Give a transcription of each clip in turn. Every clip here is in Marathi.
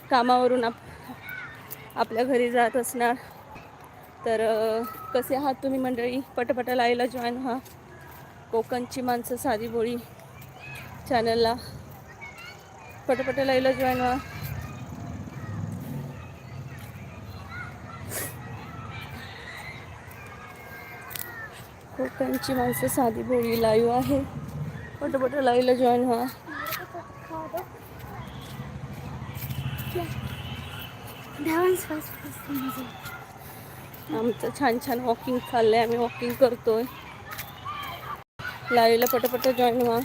कामावरून आपल्या घरी जात असणार. तर कसे आहात तुम्ही मंडळी? पटापटा लाईव्हला जॉईन व्हा. कोकणची माणसं साधी भोळी चॅनलला पटापटा लाईव्हला जॉईन व्हा. कोकणची माणसं साधी भोळी लाईव्ह आहे. पटापटा लाईव्हला जॉईन व्हा. आमचं छान छान वॉकिंग चाललंय. आम्ही वॉकिंग करतोय. लाईव्हला पटापटा जॉईन व्हा.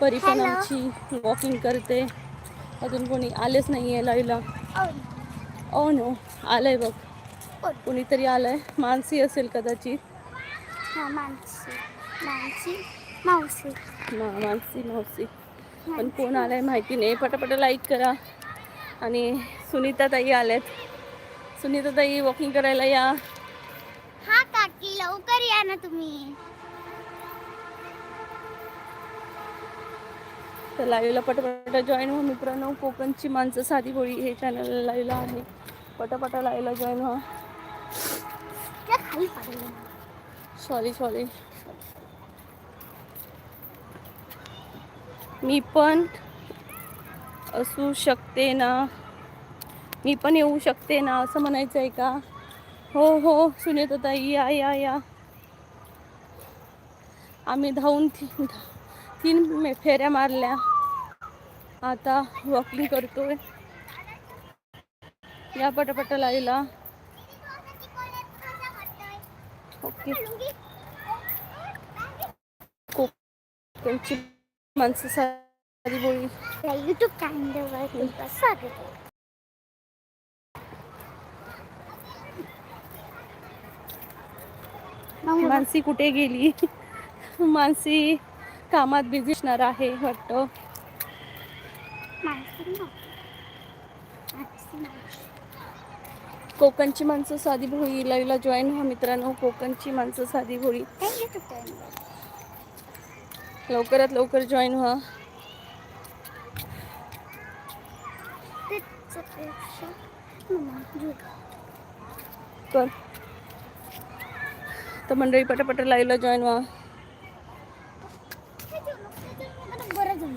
परी पण आमची वॉकिंग करते. अजून कोणी आलेच नाही आहे लाईव्हला. ओ नो, आलंय बघ, कोणीतरी आलंय. मानसी असेल कदाचित. मानसी मावशी. पण कोण आलाय माहिती नाही. पटापटा लाईक करा. आणि सुनीता ताई आल्यात. सुनीता ताई वॉकिंग करायला या. हा काकी, लवकर या ना तुम्ही. तर लाईव्हला पटापटा जॉईन व्हा मित्रांनो. कोकणची माणसं साधी भोळी हे चॅनल लाईव्हला आहे. पटापटा लाईव्हला जॉईन व्हा. सॉरी. मी पण असू शकते ना, मी पण येऊ शकते ना, असं म्हणायचं आहे का? हो सुनीता ताई, या. आम्ही धावून तीन फेऱ्या मारल्या. आता वॉकिंग करतोय. या पटापटा लाईव्हला. ओके. कोकणची माणसं साधी भोळी युट्यूब चॅनलवर तुमचं स्वागत आहे. मानसी कुठे गेली? मानसी कामात बिझी असणार आहे वाटतं. कोकणची माणसं साधी भोळी लाईव्हला जॉईन व्हा मित्रांनो. कोकणची माणसं साधी भोळी लवकरात लवकर जॉईन व्हा. तर मंडळी पटापट लाईव्हला जॉईन व्हा.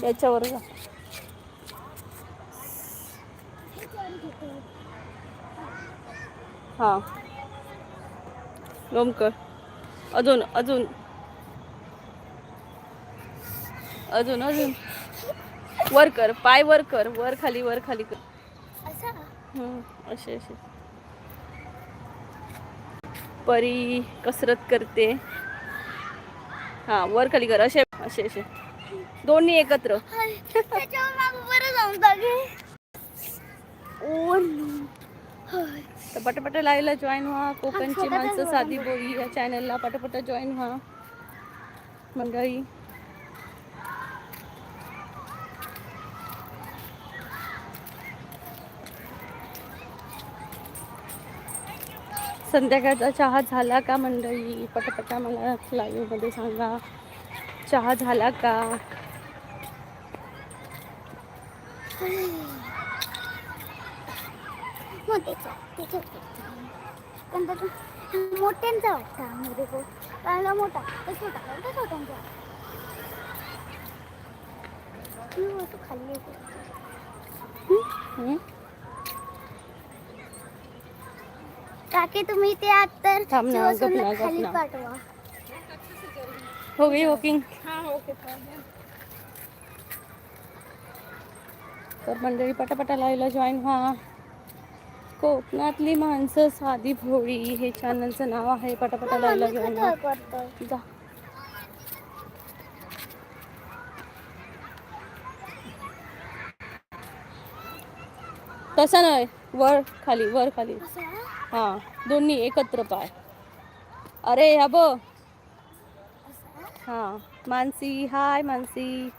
याच्यावर जा. हा लोमकर. अजून वर कर. पाय वर कर. वर खाली कर. असे परी कसरत करते. हा वर खाली कर. असे दोन्ही एकत्र. तर पटापट लाईव्हला जॉईन व्हा. कोकणची माणसं साधी भोळी या चॅनलला पटापट जॉईन व्हा मंडळी. संध्याकाळचा चहा झाला का मंडळी? पटापटा मला लाईव्ह मध्ये सांगा. चहा झाला का? मोठ्यांचा वाटतं मोठा खाल्ली काकी तुम्ही ते आता खाली पाठवा. हो गई वॉकिंग. तर मंडळी पटापटा लाईव्हला जॉईन व्हा. कोकणातली माणसं साधी भोळी हे चॅनलचं नाव आहे. पटापटा लाईव्हला जॉईन व्हा. जा. तसं नाही. वर खाली. हा दोन्ही एकत्र पाय. अरे हा बघ. हा मानसी. हाय मानसी.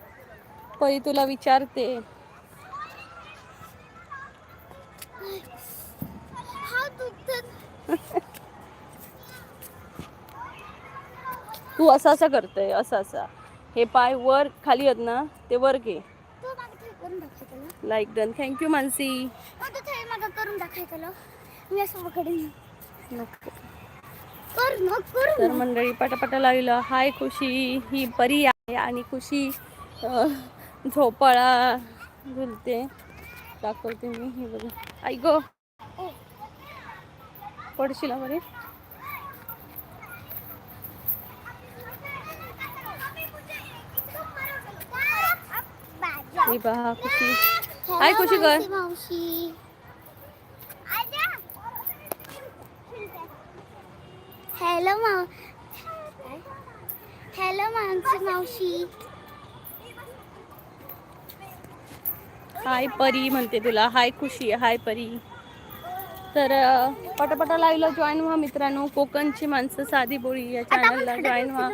परी तुला विचारते. तू असं करतोय असं. हे पाय वर खाली आहेत ना, ते वर घे. करून दाखवतो लाईक डन. थँक्यू मानसी. मला करून दाखवतो मी असं पकडीन. नको. कर तर ना. मंडळी पटापटा लावलं. हाय खुशी, ही परी आहे आणि खुशी झोपाळा झुलते. दाखवते मी. हे बघा. आई गो, पडशील मध्ये. ही पहा खुशी. हाय खुशी कर. मावशी. हॅलो मावशी. हाय परी म्हणते तुला. हाय खुशी. हाय परी. तर पटापटा लाईव्हला जॉईन व्हा मित्रांनो. कोकणची माणसं साधी बोळी या चॅनलला जॉईन व्हा.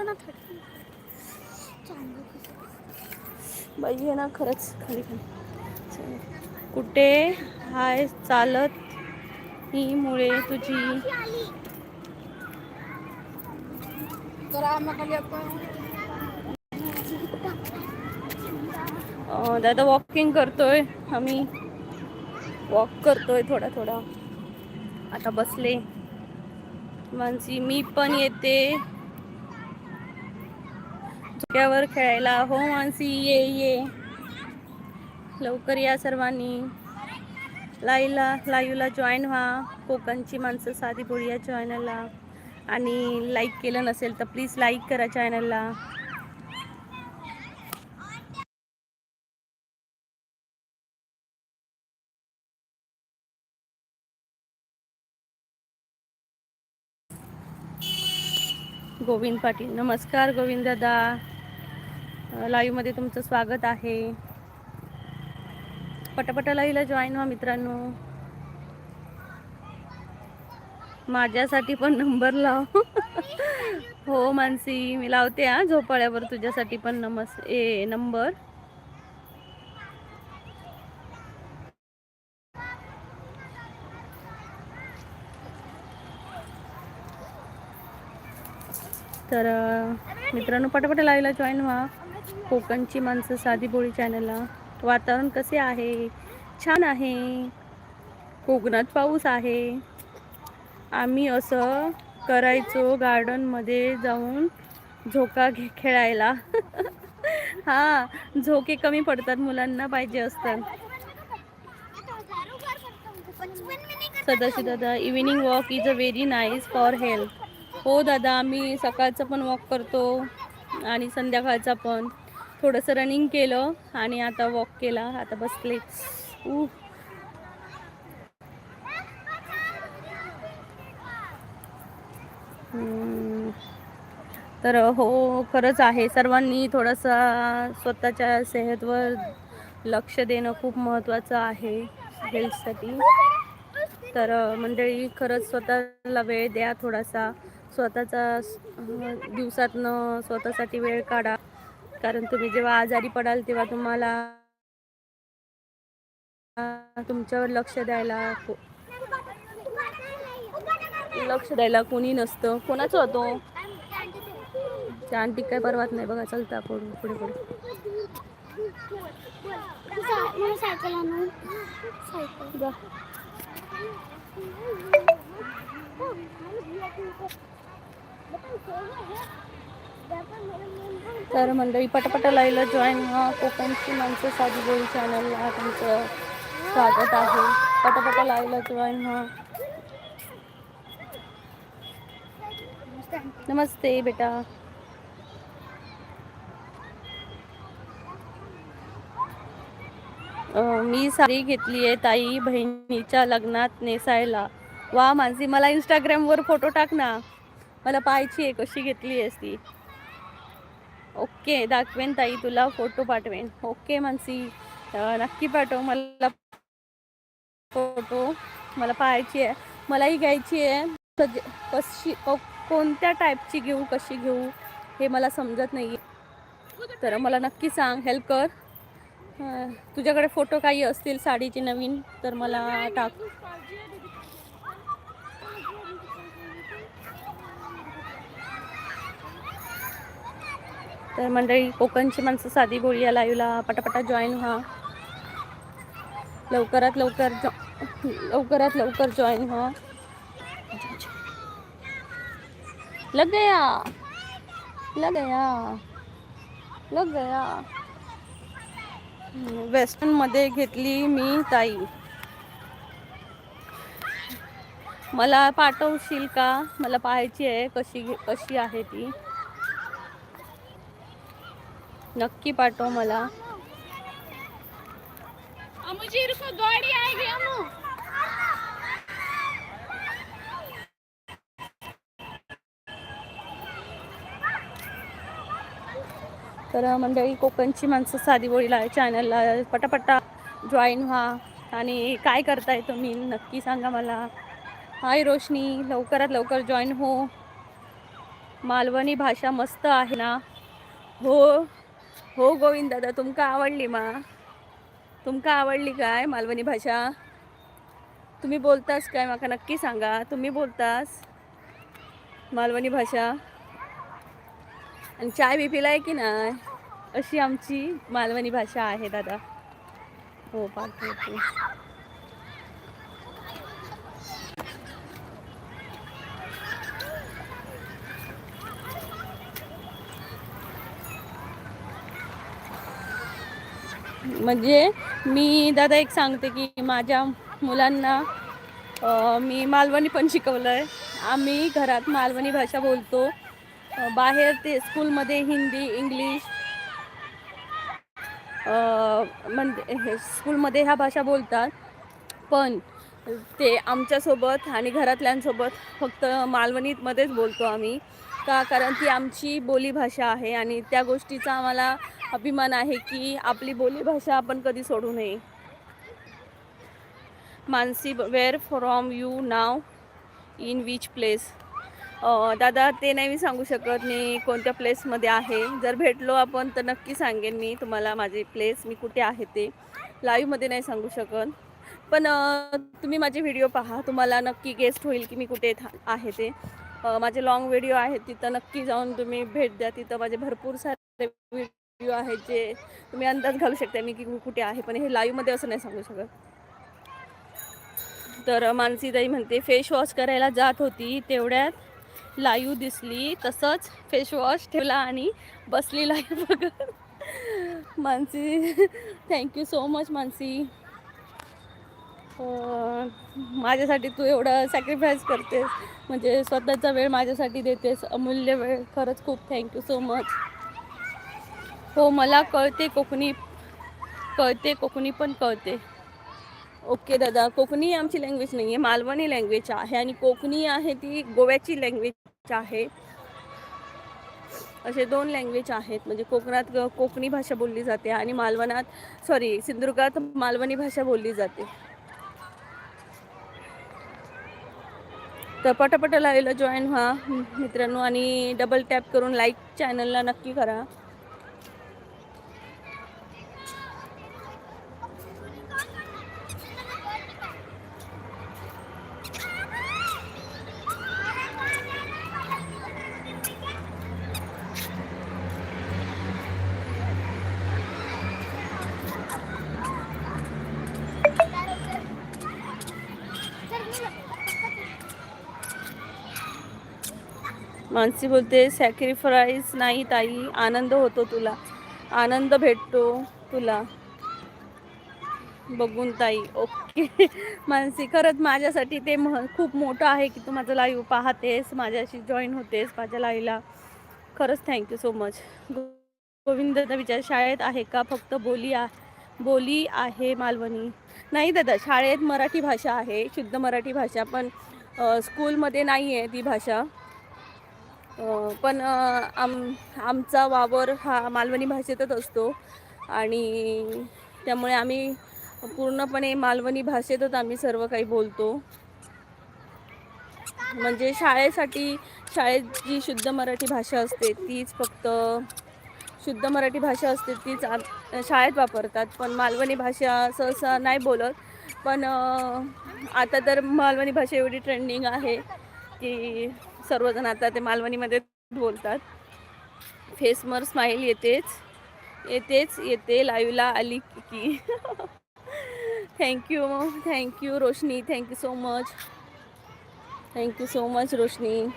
बाई आहे ना खरंच खाली. कुठे हाय चालत ही मुळे तुझी. दादा वॉकिंग करतोय. आम्ही वॉक करतोय थोडा. आता बसले. मानसी मी पण येते झोक्यावर खेळायला. हो मानसी ये लवकर या सर्वांनी. लाईव्हला जॉईन व्हा. कोकणची माणसं साधी बोळी या चॅनलला. आणि लाईक केलं नसेल तर प्लीज लाईक करा चॅनलला. गोविंद पाटील. नमस्कार गोविंद दादा. लाईव्हमध्ये तुमचं स्वागत आहे. पटापटा लाईव्हला जॉईन व्हा मित्रांनो. माझ्यासाठी पण नंबर लाव. हो मानसी मी लावते हा झोपाळ्यावर तुझ्यासाठी पण नंबर. तर मित्रांनो पटापटा लाईव्हला जॉईन व्हा. कोकणची माणसं साधी बोळी चॅनलला. वातावरण कसे आहे? छान आहे. कोकणात पाऊस आहे. आम्ही असं करायचो गार्डनमध्ये जाऊन झोका खेळायला. हा झोके कमी पडतात मुलांना पाहिजे असतात. सदाशिव दादा evening walk is a very nice for health. हो दादा आम्ही सकाळचं पण वॉक करतो आणि संध्याकाळचा पण. थोडंसं रनिंग केलं आणि आता वॉक केला. आता बसले. तर हो खरंच आहे. सर्वांनी थोडासा स्वतःच्या सेहतवर लक्ष देणं खूप महत्त्वाचं आहे हेल्थसाठी. तर मंडळी खरंच स्वतःला वेळ द्या थोडासा. स्वतःचा दिवसातनं स्वतःसाठी वेळ काढा. कारण तुम्ही जेव्हा आजारी पडाल तेव्हा तुम्हाला तुमच्यावर लक्ष द्यायला कोणी नसतं. कोणाचं होतो त्या आंटी काय परवात नाही बघा. चलता पुढे. सायकल आणून जा. तर मंडळी पटापटा लाईव्हला जॉईन व्हा. कोकणची माणसं साधी बोळी चॅनलला तुमचं स्वागत आहे. पटापटा लाईव्हला जॉईन व्हा. नमस्ते बेटा. मी साडी घेतली आहे ताई बहिणीच्या लग्नात नेसायला. वा मानसी मला इंस्टाग्रामवर फोटो टाक ना. मला पाहायची आहे कशी घेतली आहेस ती. ओके दाखवेन ताई तुला फोटो पाठवेन. ओके मानसी नक्की पाठव मला फोटो. मला पाहायची आहे. मलाही घ्यायची आहे. कशी कोणत्या टाईपची घेऊ कशी घेऊ हे मला समजत नाही. तर मला नक्की सांग हेल्प कर. तुझ्याकडे फोटो काही असतील साडीचे नवीन तर मला टाक. तर मंडळी, कोकणची माणसं साधी बोली या लाईव्हला पटापटा जॉईन व्हा. लवकरात लवकर जॉईन व्हा. लग गया लग गया लग गया. वेस्टर्न मध्ये घेतली मी ताई. मला पाठवशील का? मला पाहायची आहे कशी आहे ती. नक्की पाठव मला. गाडी आहे अमू. तर मंडळी, कोकणची माणसं साधी बोलीला चॅनलला पटापटा जॉईन व्हा. आणि काय करताय तुम्ही नक्की सांगा मला. हाय रोशनी, लवकरात लवकर जॉईन हो. मालवणी भाषा मस्त आहे ना? हो हो गोविंद दादा, तुमका आवडली तुमका आवडली काय मालवणी भाषा? तुम्ही बोलतास काय माका नक्की सांगा. तुम्ही बोलतास मालवणी भाषा? आणि चाय बी पिलाय की नाही? अशी आमची मालवणी भाषा आहे दादा. हो पाठवते. म्हणजे मी दादा एक सांगते की माझ्या मुलांना मी मालवणी पण शिकवलंय. आम्ही घरात मालवणी भाषा बोलतो. बाहेर ते स्कूलमध्ये हिंदी इंग्लिश म्हणजे स्कूलमध्ये ह्या भाषा बोलतात. पण ते आमच्यासोबत आणि घरातल्यांसोबत फक्त मालवणीमध्येच बोलतो आम्ही. का? कारण ती आमची बोलीभाषा आहे आणि त्या गोष्टीचा आम्हाला अभिमान आहे की आपली बोलीभाषा आपण कधी सोडू नये. Mansi, where from you now, in which place? दादा ते नाही मी सांगू शकत मी कोणत्या प्लेसमध्ये आहे. जर भेटलो आपण तर नक्की सांगेन मी तुम्हाला माझी प्लेस, मी कुठे आहे ते. लाईव्हमध्ये नाही सांगू शकत. पण तुम्ही माझे व्हिडिओ पहा, तुम्हाला नक्की गेस्ट होईल की मी कुठे आहे ते. माझे लॉंग व्हिडिओ आहेत, तिथं नक्की जाऊन तुम्ही भेट द्या. तिथं माझे भरपूर सारे व्हिडिओ आहेत जे तुम्ही अंदाज घालू शकता मी की कुठे आहे. पण हे लाईव्हमध्ये असं नाही सांगू शकत. तर मानसीताई म्हणते फेस वॉश करायला जात होती तेवढ्यात लाईव्ह दिसली, तसंच फेस वॉश ठेवला आणि बसली लाईव्ह बघत. Mansi, thank you so much Mansi. माझ्यासाठी तू एवढं सॅक्रिफाईस करतेस, म्हणजे स्वतःचा वेळ माझ्यासाठी देतेस, अमूल्य वेळ. खरंच खूप थँक्यू सो मच. हो मला कळते कोकणी पण कळते. ओके दादा, कोकणी आमची लँग्वेज नाही आहे, मालवणी लँग्वेज आहे. आणि कोकणी आहे ती गोव्याची लँग्वेज आहे. असे 2 लँग्वेज आहेत. म्हणजे कोकणात कोकणी भाषा बोलली जाते आणि सिंधुदुर्गात मालवणी भाषा बोलली जाते. तर पटापट लाईव्हला जॉईन व्हा मित्रांनो आणि डबल टॅप करून लाईक चॅनलला नक्की करा. मानसी बोलते सॅक्रिफाईस नाही ताई, आनंद होतो तुला, आनंद भेटतो तुला बघून ताई. ओके मानसी, खरंच माझ्यासाठी ते खूप मोठं आहे की तू माझं लाईव्ह पाहतेस, माझ्याशी जॉईन होतेस माझ्या लाईव्हला. खरंच थँक्यू सो मच. गोविंद दादा विचार शाळेत आहे का फक्त बोली आहे मालवणी? नाही दादा, शाळेत मराठी भाषा आहे, शुद्ध मराठी भाषा. पण स्कूलमध्ये नाही आहे ती भाषा. पण आमचा वावर हा मालवणी भाषेतच असतो आणि त्यामुळे आम्ही पूर्णपणे मालवणी भाषेतच आम्ही सर्व काही बोलतो. म्हणजे शाळेत जी शुद्ध मराठी भाषा असते तीच फक्त शुद्ध मराठी भाषा असते तीच शाळेत वापरतात. पण मालवणी भाषा सहसा नाही बोलत. पण आता तर मालवणी भाषा एवढी ट्रेंडिंग आहे की सर्वजण आता ते मालवणीमध्ये बोलतात. फेसवर स्माईल येते लाईव्हला आली की. थँक्यू रोशनी, थँक्यू सो मच रोशनी.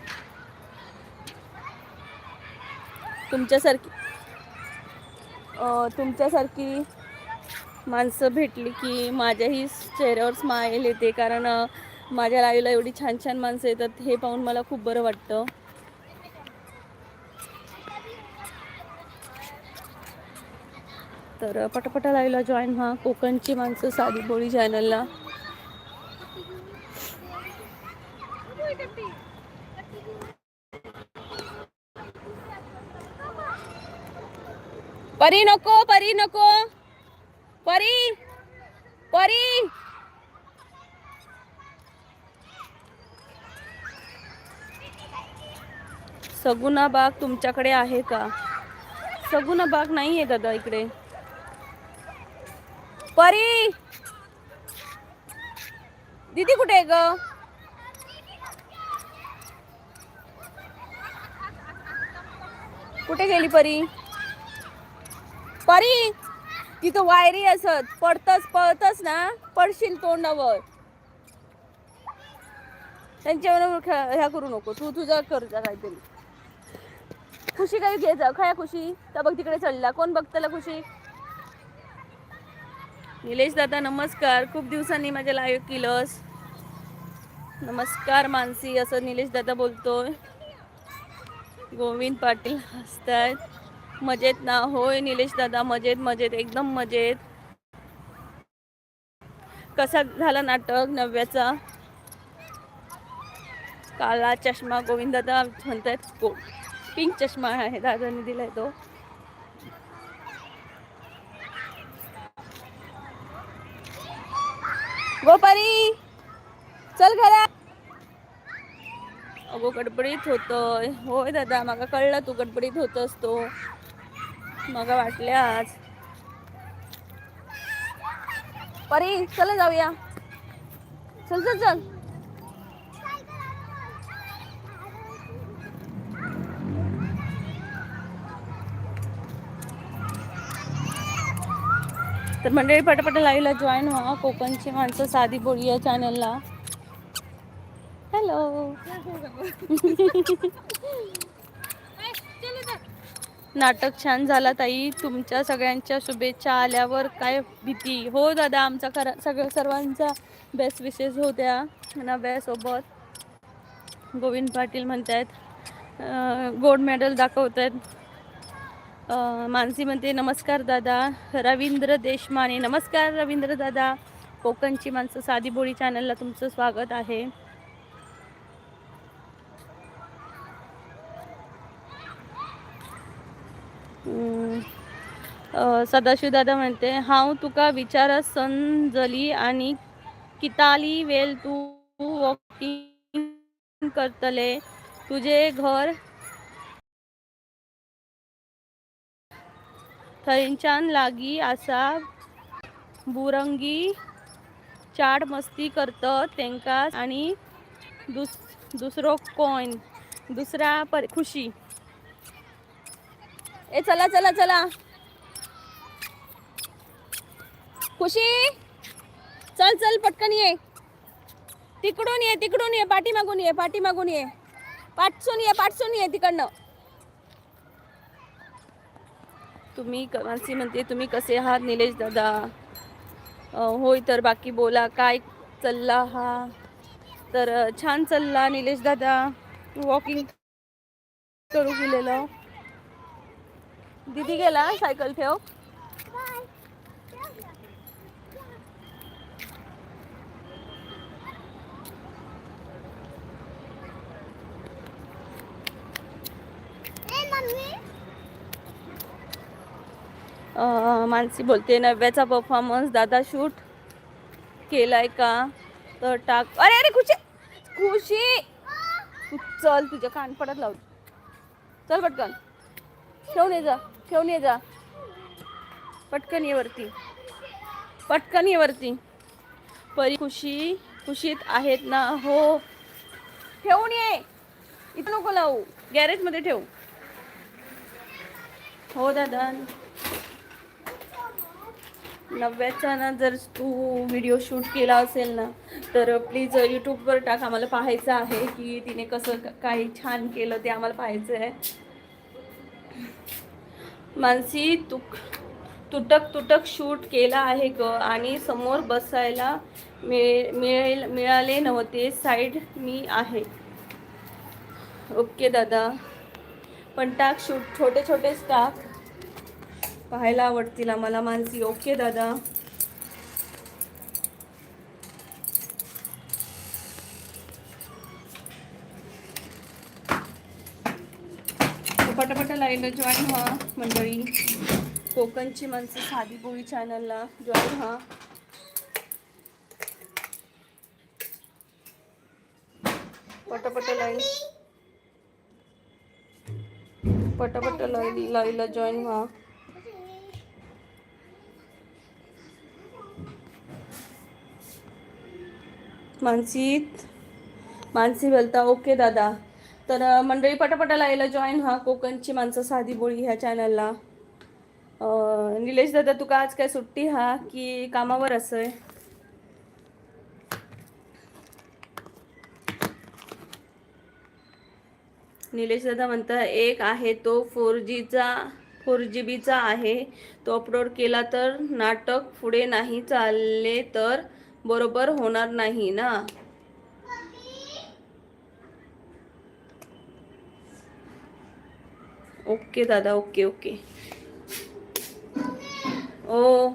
तुमच्यासारखी माणसं भेटली की माझ्याही चेहऱ्यावर स्माईल येते, कारण माझ्या लाईव्हला एवढी छान छान माणसं येतात, हे पाहून मला खूप बरं वाटतं. तर पटापटा लाईव्हला जॉईन व्हा कोकणची माणसं साधी बोळी चॅनलला. परी नको परी. सगुना बाग तुमच्याकडे आहे का? सगुना बाग नाही आहे दादा इकडे. परी दीदी कुठे आहे ग? कुठे गेली परी? तिथं वायरी असत, पळतच ना पडशील तोंडावर. त्यांच्यावर ह्या करू नको, तू तुझा कर जा काहीतरी. खुशी काही घे जा, काय खुशी तर बघ तिकडे चढला, कोण बघ त्याला खुशी. निलेश दादा नमस्कार, खूप दिवसांनी माझ्या लाईव्ह केलंस. नमस्कार मानसी, असं निलेश दादा बोलतोय. गोविंद पाटील हसतायत. मजेत ना? होय निलेश दादा मजेत एकदम मजेत. कसा झाला नाटक नव्याचा? काला चष्मा गोविंद दादा म्हणतात, पिंक चष्मा आहे दादाने दिलाय तो. गोपारी चल घरा. अगो गडबडीत होतोय. होय दादा मागा कळलं तू गडबडीत होतस, तो मागा वाटल्या आज. परी चल जाऊया, चल. तर मंडळी पटापट लाईव्हला जॉईन व्हा कोकणची माणसं साधी बोळी या चॅनलला. हॅलो. नाटक छान झाला ताई, तुमच्या सगळ्यांच्या शुभेच्छा आल्यावर काय भीती. हो दादा आमचा सर्वांचा बेस्ट विशेष होत्या नव्यासोबत. गोविंद पाटील म्हणतात गोल्ड मेडल दाखवत आहेत. मानसी म्हणते नमस्कार दादा. रवींद्र देशमाने नमस्कार रवींद्र दादा. कोकणची माणसं साधी बोळी चॅनलला तुमचं स्वागत आहे. सदाशिव दादा म्हणते हांव तुका विचारत संजली आणि किताली वेल तू वॉकिंग करतले तुझे घर थंयच्यान लागी असा बुरंगी चाड मस्ती करत तेंका आणि दुसरो कोण दुसरा खुशी. ए चला खुशी चल पटकन ये. तिकडून ये पाठीमागून ये पाठसून ये तिकडनं. तुम्ही मानसी म्हणते तुम्ही कसे आहात निलेश दादा? होय तर बाकी बोला काय चालला हा? तर छान चालला निलेश दादा. वॉकिंग करू गेलेलो. दीदी गेला सायकल ठेव. मानसी बोलते नव्याचा परफॉर्मन्स दादा शूट केलाय का तर टाक. अरे खुशी चल तुझ्या कानपडात लावू. चल पटकन ठेवून ये जा पटकन ये वरती. परी खुशीत आहेत ना? हो ठेवून ये, इथं नको लावू, गॅरेज मध्ये ठेव. हो दादा. नव्याचा ना जर तू व्हिडिओ शूट केला असेल ना तर प्लीज यूट्यूबवर टाक. आम्हाला पाहायचं आहे की तिने कसं काही छान केलं ते आम्हाला पाहायचं आहे. मानसी तुटक तुटक शूट केला आहे ग आणि समोर बसायला मिळाले नव्हते. साईड मी आहे. ओके दादा, पण टाक शूट, छोटे छोटेच टाक, पाहायला आवडतील आम्हाला मानसी. ओके दादा. पटापटा लाईव्हला जॉईन व्हा मंडळी. कोकणची माणसं साधी बोळी चॅनलला जॉईन व्हा. पटापट लाईव्हला जॉईन व्हा. मानसी बोलता ओके दादा. तर मंडळी पटापटा लाईव्हला जॉईन व्हा. कोकणची माणसं साधी बोळी ह्या चॅनलला. निलेश दादा तुका आज काय सुट्टी हा की कामावर असय? निलेश दादा म्हणता एक आहे तो 4GB चा आहे. तो अपलोड केला तर नाटक पुढे नाही चालले तर बरोबर होणार नाही ना. ओके दादा, ओके ओके. ओ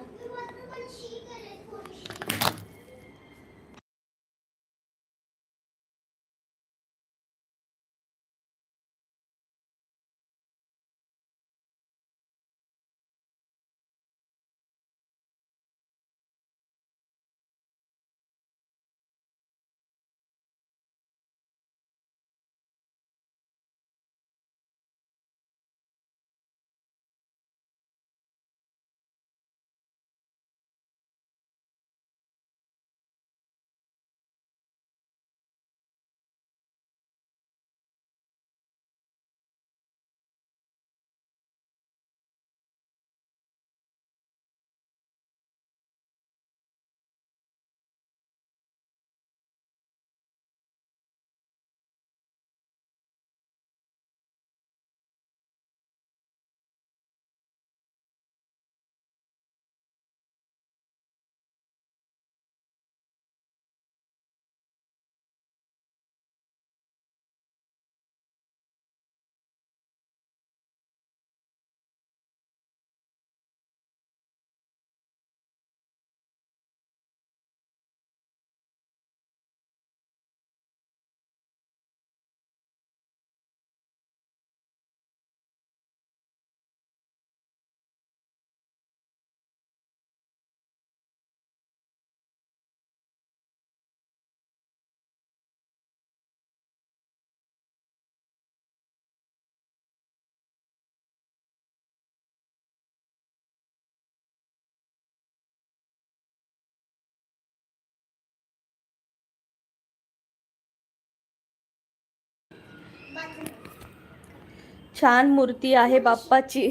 छान मूर्ती आहे बाप्पाची.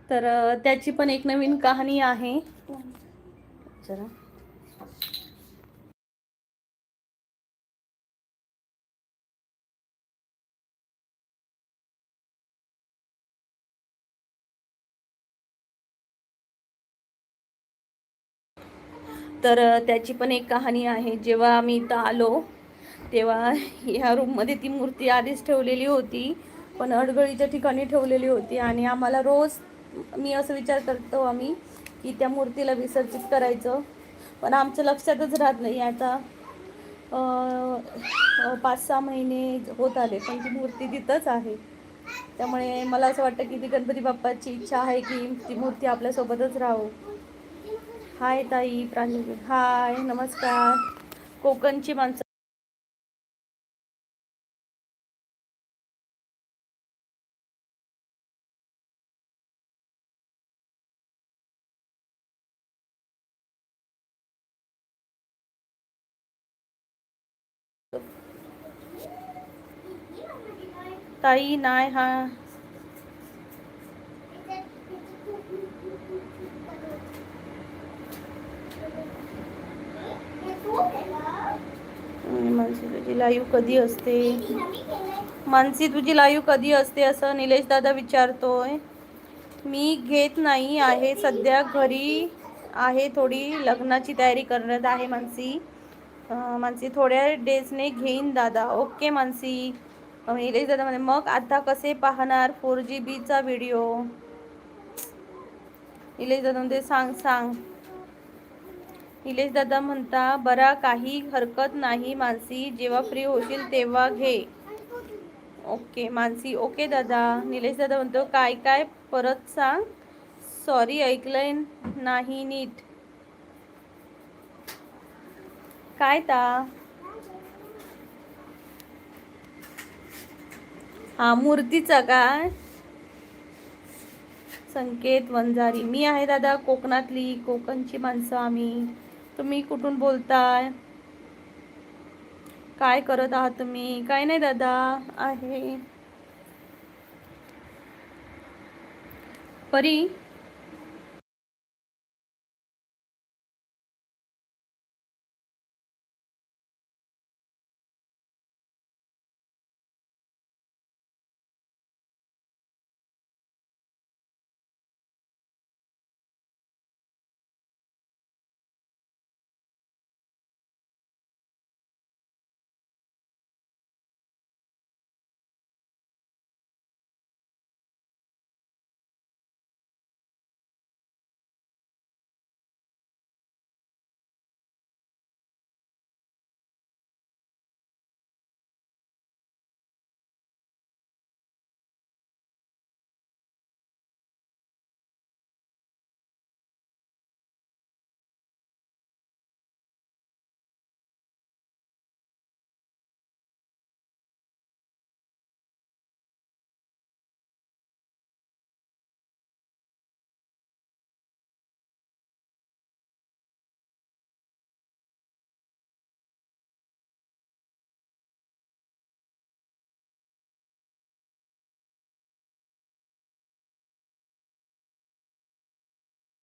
तर त्याची पण एक नवीन कहाणी आहे. जरा तर त्याची पण एक कहाणी आहे. जेव्हा आम्ही इथं आलो तेव्हा ह्या रूममध्ये ती मूर्ती आधीच ठेवलेली होती, पण अडगळीच्या ठिकाणी ठेवलेली होती. आणि आम्हाला रोज मी असं विचार करतो आम्ही की त्या मूर्तीला विसर्जित करायचं, पण आमचं लक्षातच राहत नाही. आता 5-6 महिने होत आले पण ती मूर्ती तिथंच आहे. त्यामुळे मला असं वाटतं की ती गणपती बाप्पाची इच्छा आहे की ती मूर्ती आपल्यासोबतच राहो. हाय ताई प्रांजली, हाय नमस्कार. कोकणची माणसं ताई नाही हा लाईव्ह कधी असते? मानसी तुझी लाईव्ह कधी असते असं निलेश दादा विचारतोय. मी घेत नाही आहे सध्या, घरी आहे, थोडी लग्नाची तयारी करत आहे मानसी. मानसी थोड्या डेजने घेईन दादा. ओके मानसी. निलेश दादा म्हणे मग आता कसे पाहणार 4GB व्हिडिओ? निलेश दादा म्हणते सांग सांग. निलेश दादा म्हणता बरा काही हरकत नाही मानसी, जेव्हा फ्री होशील तेव्हा घे. ओके मानसी. ओके दादा. निलेश दादा म्हणतो काय काय परत सांग, सॉरी ऐकलंय नाही नीट. काय ता? हा मूर्तीचा काय? संकेत वंजारी. मी आहे दादा कोकणातली, कोकणची माणसं आम्ही. तुम्ही कुठून बोलताय? काय करत आहात तुम्ही? काय नाही दादा आहे. परी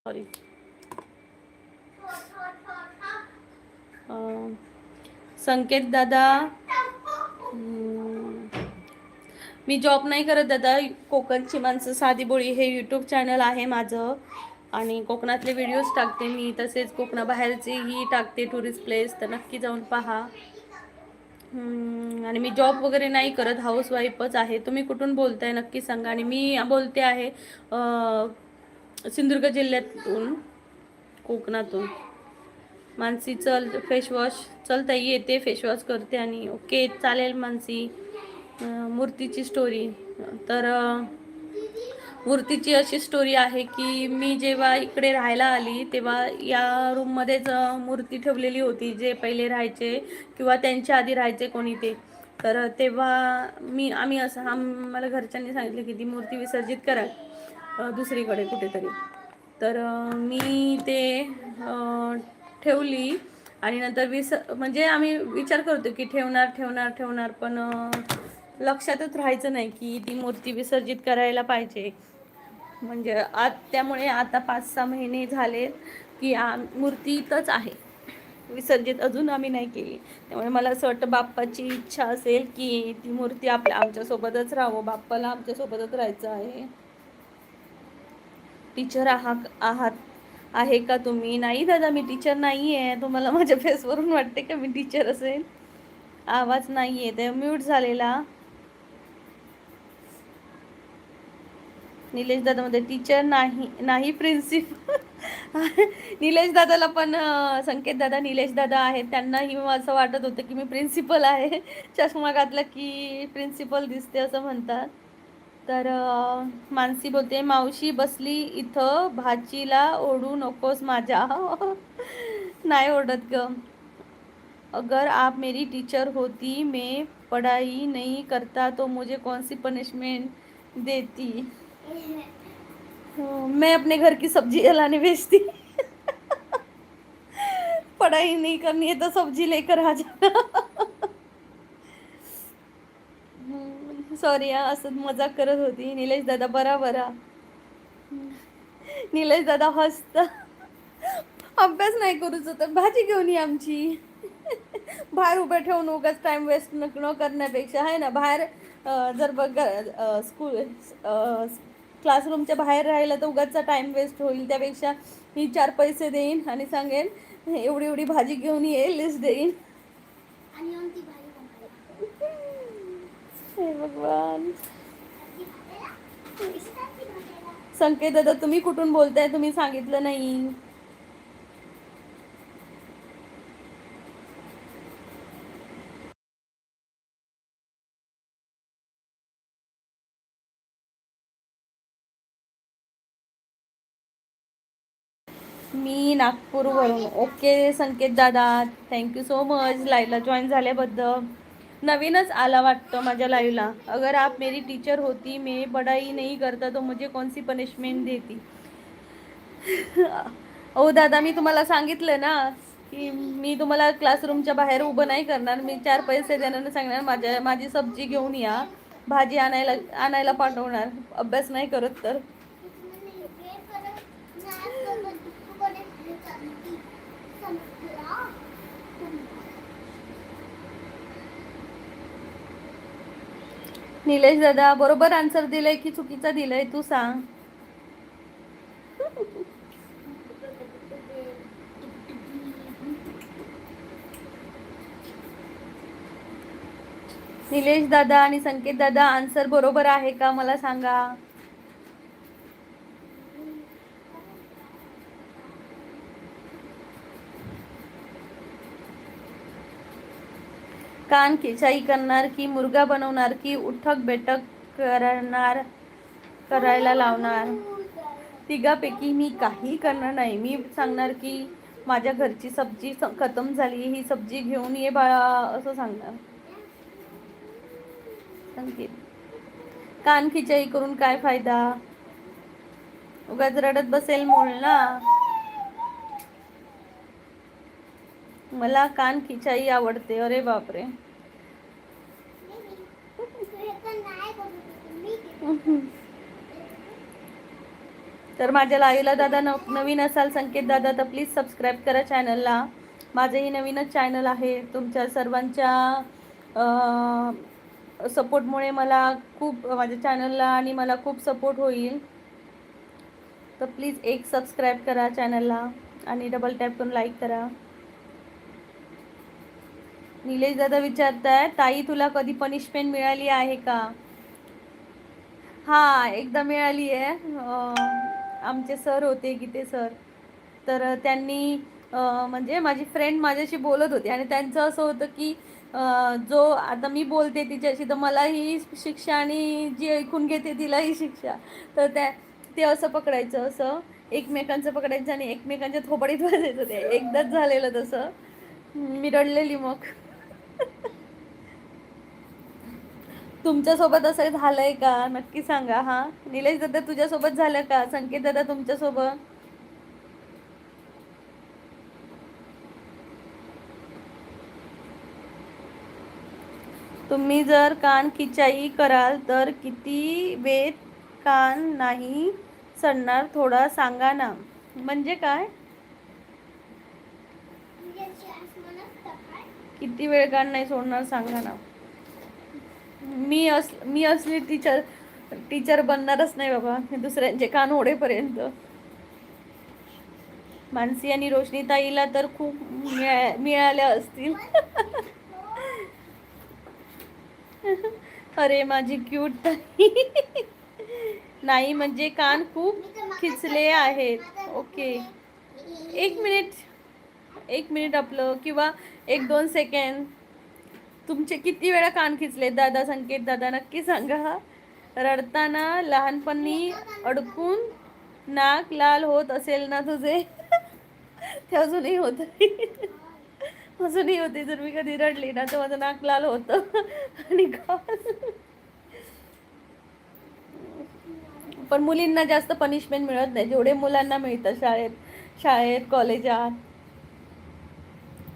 सॉरी. संकेत दादा मी जॉब नाही करत दादा. कोकणची माणसं साधी बोळी हे यूट्यूब चॅनल आहे माझं, आणि कोकणातले व्हिडिओज टाकते मी, तसेच कोकणाबाहेरचेही टाकते टुरिस्ट प्लेस, तर नक्की जाऊन पहा. आणि मी जॉब वगैरे नाही करत, हाऊसवाईफच आहे. तुम्ही कुठून बोलताय नक्की सांगा. आणि मी बोलते आहे सिंधुदुर्ग जिल्ह्यातून, कोकणातून. मानसी चल फेसवॉश, चल ताई येते फेसवॉश करते. आणि ओके चालेल मानसी. मूर्तीची स्टोरी तर मूर्तीची अशी स्टोरी आहे की मी जेव्हा इकडे राहायला आली तेव्हा या रूममध्येच मूर्ती ठेवलेली होती, जे पहिले राहायचे किंवा त्यांच्या आधी राहायचे कोणी ते. तर तेव्हा आम्ही असं मला घरच्यांनी सांगितलं की ती मूर्ती विसर्जित करा दुसरीकडे कुठेतरी. तर मी ते ठेवली आणि नंतर म्हणजे आम्ही विचार करतो की ठेवणार, पण लक्षातच राहायचं नाही की ती मूर्ती विसर्जित करायला पाहिजे. म्हणजे त्यामुळे आता 5-6 महिने झाले की मूर्ती इथंच आहे, विसर्जित अजून आम्ही नाही केली. त्यामुळे मला असं वाटतं बाप्पाची इच्छा असेल की ती मूर्ती आमच्यासोबतच राहावं, बाप्पाला आमच्यासोबतच राहायचं आहे. टीचर आहात आहे का तुम्ही? नाही दादा मी टीचर नाही आहे. तुम्हाला माझ्या फेसवरून वाटते का मी टीचर असेल? आवाज नाही आहे, ते म्यूट झालेला. निलेश दादा मध्ये टीचर नाही प्रिन्सिपल. निलेश दादाला पण संकेत दादा निलेश दादा आहेत, त्यांनाही असं वाटत होतं की मी प्रिन्सिपल आहे. चष्मा घातला की प्रिन्सिपल दिसते असं म्हणतात. तर मानसी बोलते मावशी बसली इथं, भाचीला ओढू नकोस माझ्या. नाही ओढत ग. अगर आप मेरी टीचर होती, मैं पढ़ाई नहीं करता तो मुझे कौन सी पनिशमेंट देती? मैं अपने घर की सब्जी लाने भेजती. पढ़ाई नहीं करनी है तो सब्जी लेकर आ जाना. सॉरी असं मजाक करत होती. निलेश दादा बरा. निलेश दादा हसता. अभ्यास नाही करूच तर भाजी घेऊन ये आमची. बाहेर उभे ठेवून उगाच टाइम वेस्ट न करण्यापेक्षा आहे ना, बाहेर जर बघ स्कूल क्लासरूमच्या बाहेर राहिलं तर उगाचचा टाइम वेस्ट होईल. त्यापेक्षा मी 4 पैसे देईन आणि सांगेन एवढी एवढी भाजी घेऊन ये, लिस्ट देईन. आणि येऊन ती भाजी बनवायला. हे भगवान. ती भाजायला? कशी टाकते भाजायला? संकेत दादा तुम्ही कुठून बोलताय, तुम्ही सांगितलं नाही. मी नागपूरवरून. ओके संकेत दादा, थँक्यू सो मच लाईव्हला जॉईन झाल्याबद्दल. नवीनच आला वाटतं माझ्या लाईव्हला. अगर आप मेरी टीचर होती, मैं पढ़ाई नहीं करता तो मुझे कौन सी पनिशमेंट देती. ओ दादा, मी तुम्हाला सांगितलं ना की मी तुम्हाला क्लासरूमच्या बाहेर उभं नाही करणार. मी 4 पैसे देणार, सांगणार माझी सब्जी घेऊन या, भाजी आणायला पाठवणार. अभ्यास नाही करत तर. निलेश दादा बरोबर आन्सर दिलंय की चुकीचा दिलंय तू सांग. निलेश दादा आणि संकेत दादा आन्सर बरोबर आहे का मला सांगा. कान खिचाई करणार की मुर्गा बनवणार की उठक बैठक करायला लावणार. तिघापैकी मी काही करणार नाही. मी सांगणार की माझ्या घरची सब्जी खतम झाली, ही सब्जी घेऊन ये बाळा असं सांगणार. संकेत, कान खिचाई करून काय फायदा, उगाच रडत बसेल मूल ना. मला कान खिचाई आवडते. अरे बापरे. तर माझ्या लाईव्हला दादा नवीन असाल संकेत दादा तर प्लीज सबस्क्राईब करा चॅनलला. माझंही नवीनच चॅनल आहे. तुमच्या सर्वांच्या सपोर्टमुळे मला खूप माझ्या चॅनलला आणि मला खूप सपोर्ट होईल. तर प्लीज एक सबस्क्राईब करा चॅनलला आणि डबल टॅप करून लाईक करा. निलेश दादा विचारताय, ताई तुला कधी पनिशमेंट मिळाली आहे का. हा, एकदा मिळाली आहे. आमचे सर होते गीते सर, तर त्यांनी म्हणजे माझी फ्रेंड माझ्याशी बोलत होती आणि त्यांचं असं होतं की जो आता मी बोलते तिच्याशी तर मलाही शिक्षा आणि जी ऐकून घेते तिलाही शिक्षा. तर ते असं पकडायचं, असं एकमेकांचं पकडायचं आणि एकमेकांच्या थोपडीत वाजायचं. ते एकदाच झालेलं तसं. मी रडलेली मग. तुमच्यासोबत असं झालंय का नक्की सांगा. हा निलेश दादा तुझ्यासोबत झालं का, संकेत दादा तुमच्यासोबत. तुम्ही जर कान खिचाई कराल तर किती वेळ कान नाही सडणार थोडा सांगा ना. म्हणजे काय, किती वेळ कान नाही सोडणार सांगा ना. मी असली टीचर बनणारच नाही बाबा दुसऱ्यांचे कान ओढेपर्यंत. मानसी आणि रोशनी ताईला तर खूप मिळाल्या असतील. अरे माझी क्यूट ताई. नाही म्हणजे कान खूप खिचले आहेत. ओके, एक मिनिट आपलं, किंवा 1-2 सेकंड. तुमचे किती वेळा कान खिचले दादा, संकेत दादा नक्की सांगा. रडताना लहानपणी अडकून नाक लाल होत असेल ना तुझे. ते अजूनही होत. अजूनही होते. जर मी कधी रडली ना तर माझं नाक लाल होतं आणि पण मुलींना जास्त पनिशमेंट मिळत नाही जेवढे मुलांना मिळतं शाळेत कॉलेजात.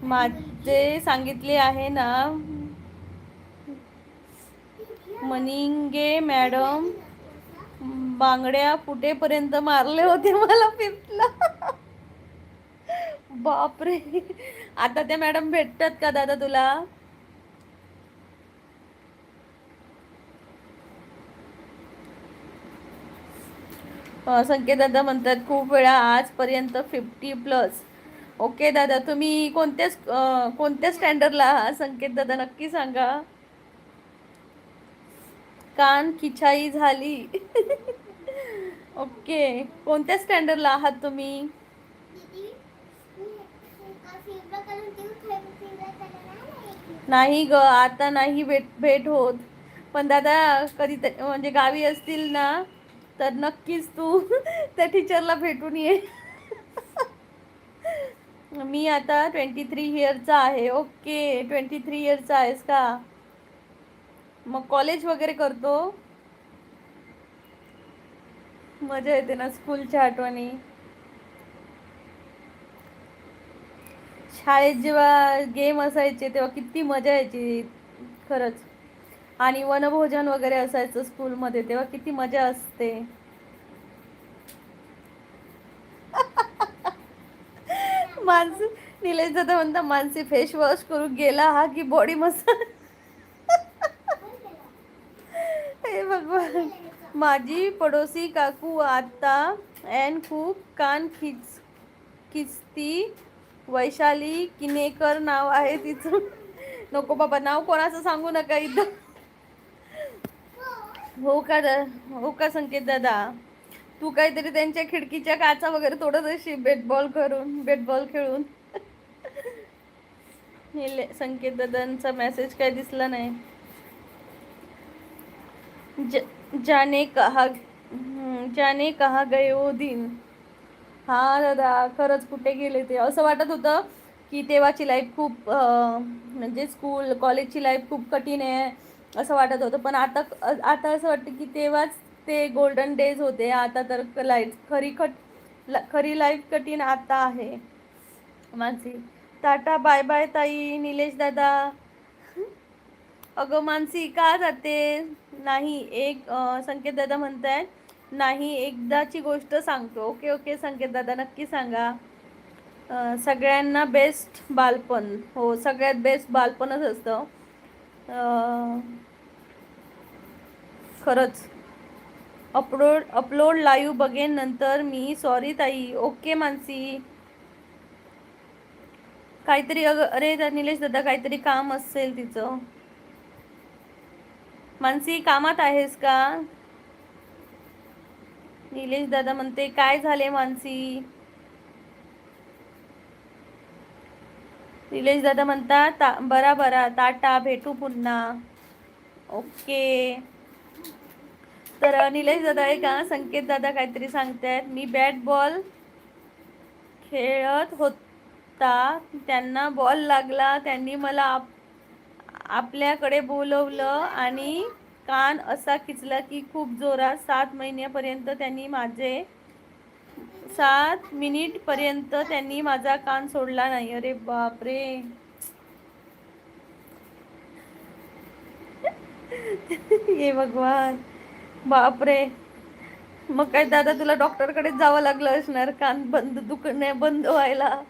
माझे सांगितले आहे ना मनिंगे मॅडम, बांगड्या फुटेपर्यंत मारले होते मला 5th ला. बापरे. आता त्या मॅडम भेटतात का दादा तुला? संकेत दादा म्हणतात खूप वेळा आजपर्यंत 50+. ओके दादा, तुम्ही कोणत्या स्टँडर्डला आहात संकेत दादा नक्की सांगा. कान खिचाई झाली. ओके, कोणत्या स्टँडर्डला आहात तुम्ही? दीदी मी का फिरवा करून देऊ फिरवा करायला नाही ग, आता नाही भेट होत. पण दादा कधी म्हणजे गावी असतील ना, तर नक्कीच तू त्या टीचरला भेटून ये. मी आता 23 इयरचा आहे. ओके, 23 इयरचा आहेस का? मग कॉलेज वगैरे करतो? मजा येते ना स्कूलच्या आठवणी. शाळेत जेव्हा गेम असायचे तेव्हा किती मजा यायची खरंच. आणि वनभोजन वगैरे असायचं स्कूलमध्ये तेव्हा किती मजा असते. मानसी, निलेश दादा म्हणता मानसी फेस वॉश करून गेला हा की बॉडी मसाज. हे भगवान. माझी पडोसी काकू आता खूप कान खिचती. वैशाली किनेकर नाव आहे तिचं. नको बाबा, नाव कोणाचं सांगू नका इथं. हो का हो का संकेत दादा, तू काहीतरी त्यांच्या खिडकीच्या काचा वगैरे तोडत अशी बॅट बॉल खेळून. संकेत दादांचा मेसेज काय दिसला नाही. जाने कहा गए वो दिन. हा दादा, खरंच कुठे गेले ते. असं वाटत होतं की तेव्हाची लाईफ खूप म्हणजे स्कूल कॉलेजची लाईफ खूप कठीण आहे असं वाटत होतं. पण आता असं वाटतं की तेव्हाच ते गोल्डन डेज होते. आता तर खरी लाईफ कठीण आता आहे माझी. टाटा बाय बाय ताई. निलेश दादा, अगं मानसी का जाते? नाही संकेत दादा म्हणताय नाही, एकदाची गोष्ट सांगतो. ओके ओके संकेत दादा, नक्की सांगा. सगळ्यांना बेस्ट बालपण. हो, सगळ्यात बेस्ट बालपणच असतं खरंच. अपलोड लाईव्ह बघेन नंतर मी. सॉरी ताई. ओके मानसी. काहीतरी अरे निलेश दादा, काहीतरी काम असेल तिचं. मानसी कामात आहेस का? निलेश दादा म्हणते काय झाले मानसी. निलेश दादा म्हणतात बरा टाटा, भेटू पुन्हा. ओके, तर निलेश दादा आहे का संकेत दादा काहीतरी सांगतायत. मी बॅट बॉल खेळत होता, त्यांना बॉल लागला, त्यांनी मला आपल्याकडे बोलवलं आणि कान असा खिचला की खूप जोरात. 7 मिनिट पर्यंत त्यांनी माझा कान सोडला नाही. अरे बापरे. हे भगवान, बापरे. मग काय दादा, तुला डॉक्टरकडे जावं लागलं असणार कान दुखणे बंद व्हायला.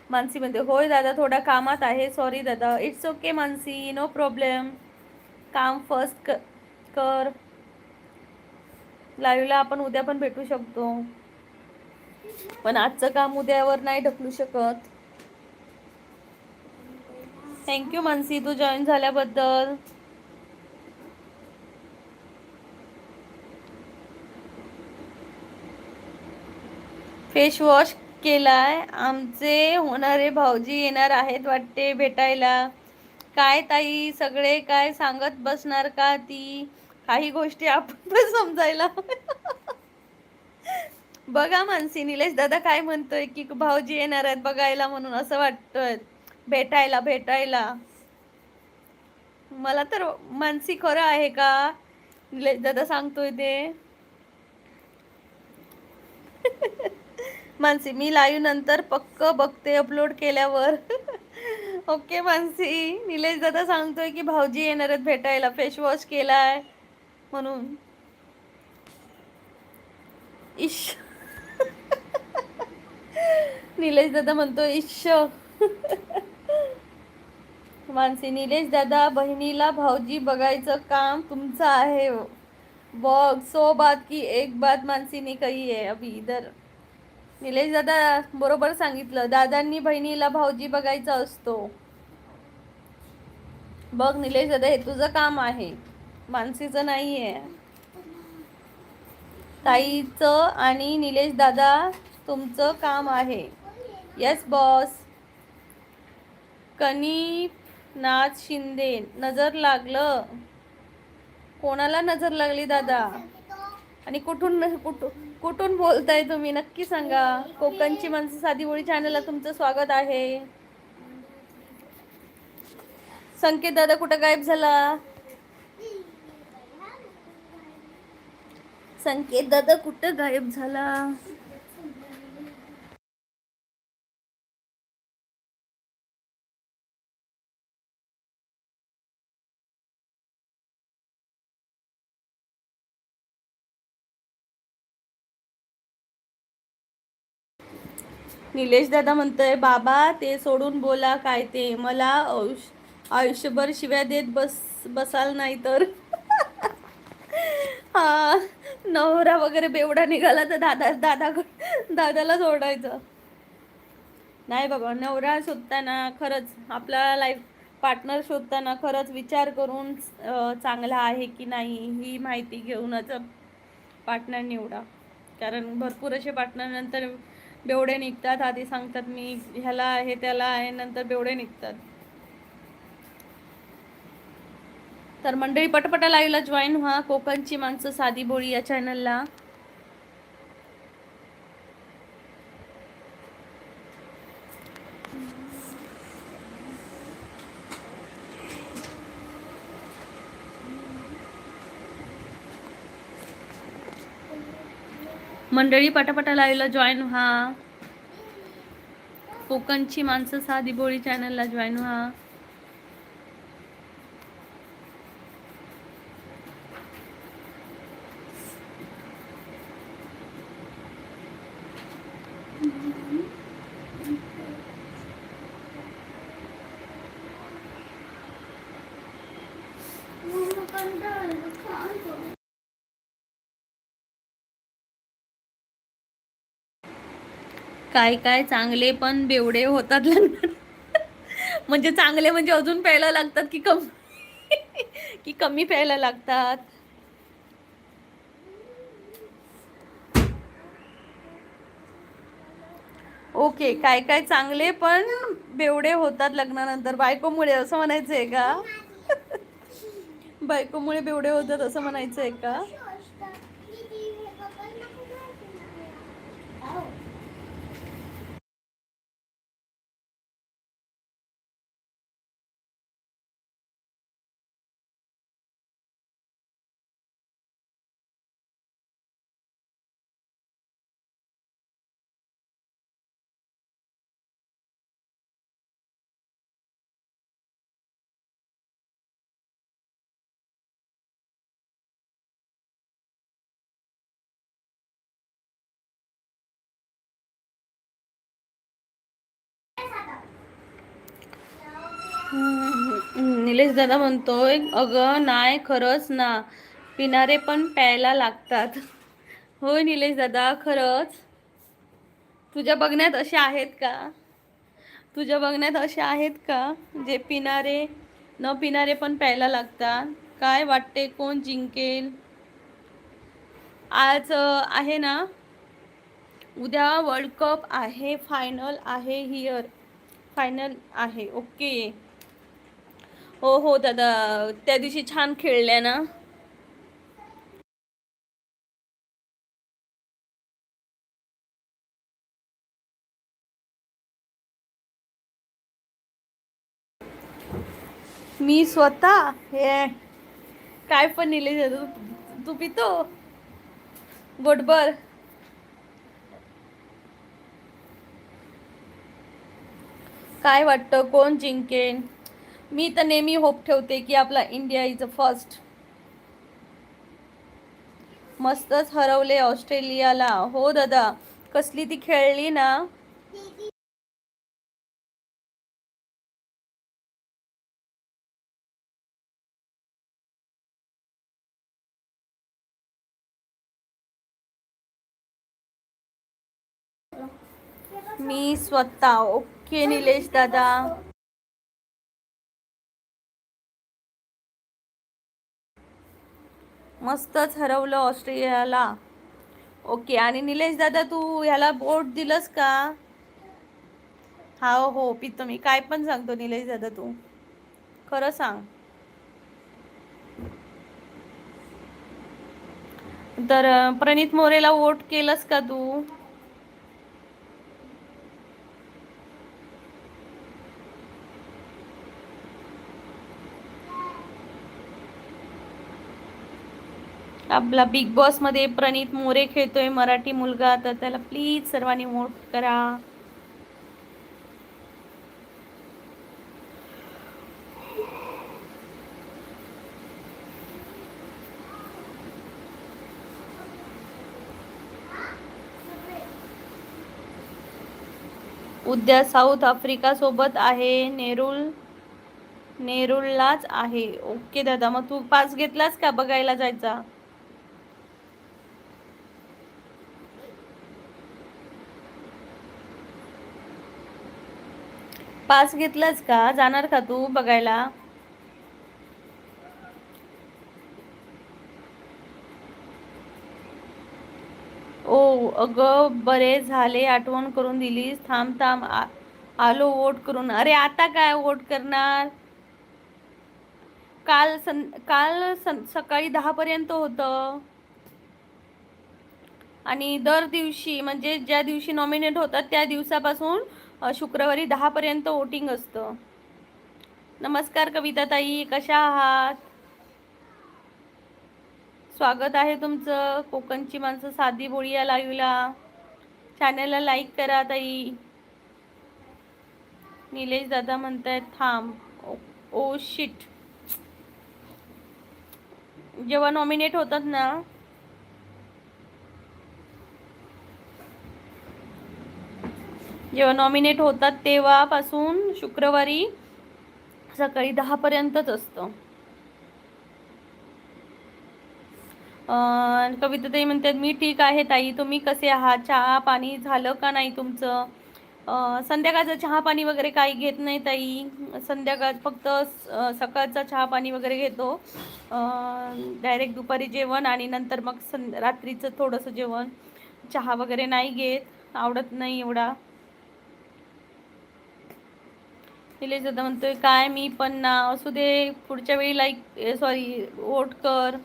मानसी म्हणते होय दादा, थोडा कामात आहे. सॉरी दादा. It's okay Mansi, no problem. काम फर्स्ट कर. लाईव्हला आपण उद्या पण भेटू शकतो, पण आजचं काम उद्यावर नाही ढकलू शकत. थँक्यू मानसी, तू जॉईन झाल्याबद्दल. फेस वॉश केलाय. आमचे होणारे भाऊजी येणार आहेत वाटते भेटायला. काय ताई, सगळे काय सांगत बसणार का ती? काही गोष्टी आपण पण समजायला. बघा मानसी, निलेश दादा काय म्हणतोय की भाऊजी येणार आहेत बघायला म्हणून, असं वाटतंय भेटायला. मला तर मानसी खरं आहे का निलेश दादा सांगतोय ते? मानसी, मी लाईव्ह नंतर पक्क बघते अपलोड केल्यावर. ओके मानसी, निलेश दादा सांगतोय की भाऊजी येणार आहेत भेटायला, फेस वॉश केलाय म्हणून. इश. निलेश दादा म्हणतो इश्श. मानसी, निलेश दादा, बहिणीला भाऊजी बघायचं काम तुमचं आहे. बघ, 100 बात की एक बात मानसी ने कही है अभी इधर. निलेश दादा बरोबर सांगितलं, दादांनी बहिणीला भाऊजी बघायचा असतो. बघ निलेश दादा, हे तुझं काम आहे, मानसीचं नाही आहे. ताईचं आणि निलेश दादा तुमचं काम आहे. Yes boss. कनिपनाथ शिंदे, नजर लागलं. कोणाला नजर लागली दादा? आणि कुठून कुठून कुठून बोलताय तुम्ही, नक्की सांगा. कोकणची माणसं साधी बोळी चॅनलला तुमचं स्वागत आहे. संकेत दादा कुठं गायब झाला? संकेत दादा कुठं गायब झाला? निलेश दादा म्हणतोय, बाबा ते सोडून बोला काय ते, मला आयुष्यभर शिव्या देत बसाल नाही तर. हा, नवरा वगैरे बेवडा निघाला तर दादाला सोडायचं नाही बाबा. नवरा शोधताना खरंच, आपला लाईफ पार्टनर शोधताना खरंच विचार करून चांगला आहे की नाही ही माहिती घेऊनच पार्टनर निवडा. कारण भरपूर असे पार्टनर नंतर बेवडे निघतात. आधी सांगतात मी ह्याला आहे त्याला आहे, नंतर बेवडे निघतात. तर मंडळी, पटपटा लाईव्हला जॉईन व्हा, कोकणची माणसं साधी बोळी या चॅनलला. मंडळी, पटापटा लाईव्हला जॉईन व्हा, कोकणची माणसं साधी बोळी चॅनलला जॉईन व्हा. काय काय चांगले पण बेवडे होतात लग्नात. म्हणजे चांगले म्हणजे अजून प्यायला लागतात की की कमी प्यायला लागतात? ओके, काय काय चांगले पण बेवडे होतात लग्नानंतर बायकोमुळे, असं म्हणायचंय का? बायकोमुळे बेवडे होतात असं म्हणायचंय का? निलेश दादा म्हणतोय, अगं नाही खरंच ना, पिणारे पण प्यायला लागतात. होय निलेश दादा, खरंच. तुझ्या बघण्यात असे आहेत का? तुझ्या बघण्यात असे आहेत का जे पिणारे न पिणारे पण प्यायला लागतात? काय वाटते कोण जिंकेल? आज आहे ना, उद्या वर्ल्ड कप आहे, फायनल आहे, हिअर फायनल आहे. ओके, हो हो दादा, त्या दिवशी छान खेळल्या ना. मी स्वतः हे काय पण निलेश दादा, तू पितो गोटभर? काय वाटतं कोण जिंकेल? मी तर नेहमी होप ठेवते की आपला इंडिया इज अ फर्स्ट. मस्तच हरवले ऑस्ट्रेलियाला. हो दादा, कसली ती खेळली ना, मी स्वतः. ओके निलेश दादा. मस्तच हरवलं ऑस्ट्रेलियाला. ओके. आणि निलेश दादा तू ह्याला बोट दिलंस का? हा हो पितो मी. काय पण सांगतो निलेश दादा तू. खरं सांग. तर प्रणित मोरेला वोट केलंस का तू? आपला बिग बॉस मध्ये प्रणित मोरे खेळतोय मराठी मुलगा, तर त्याला प्लीज सर्वांनी वोट करा. उद्या साऊथ आफ्रिका सोबत आहे. नेरूळलाच आहे. ओके दादा. मग तू पास घेतलास का बघायला जायचा? पास घेतलास का? जाणार का तू बघायला? ओ अगं बरे झाले आठवण करून दिलीस. थांब थांब आलो वोट करून. अरे आता काय वोट करणार? काल सकाळी 10 पर्यंत होतं. आणि दर दिवशी म्हणजे ज्या दिवशी नॉमिनेट होतात त्या दिवसापासून शुक्रवारी 10 पर्यंत वोटिंग असतं. नमस्कार कविता ताई, कशा आहात? स्वागत आहे तुमचं. कोकणची माणसं साधी बोळी या लाईव्हला. चॅनलला लाईक करा ताई. निलेश दादा म्हणतायत थांब. Oh shit. जेव्हा नॉमिनेट होतात ना, जेव्हा नॉमिनेट होतात तेव्हापासून शुक्रवारी सकाळी 10 पर्यंतच असतं. कविता ताई म्हणतात मी ठीक आहे ताई, तुम्ही कसे आहात? चहा पाणी झालं का नाही तुमचं? संध्याकाळचं चहा पाणी वगैरे काही घेत नाही ताई. संध्याकाळ फक्त सकाळचा चहा पाणी वगैरे घेतो. डायरेक्ट दुपारी जेवण आणि नंतर मग रात्रीचं थोडंसं जेवण. चहा वगैरे नाही घेत, आवडत नाही एवढा. निलेश दादा म्हणतोय काय मी पण ना. असू दे, पुढच्या वेळी सॉरी वोट कर.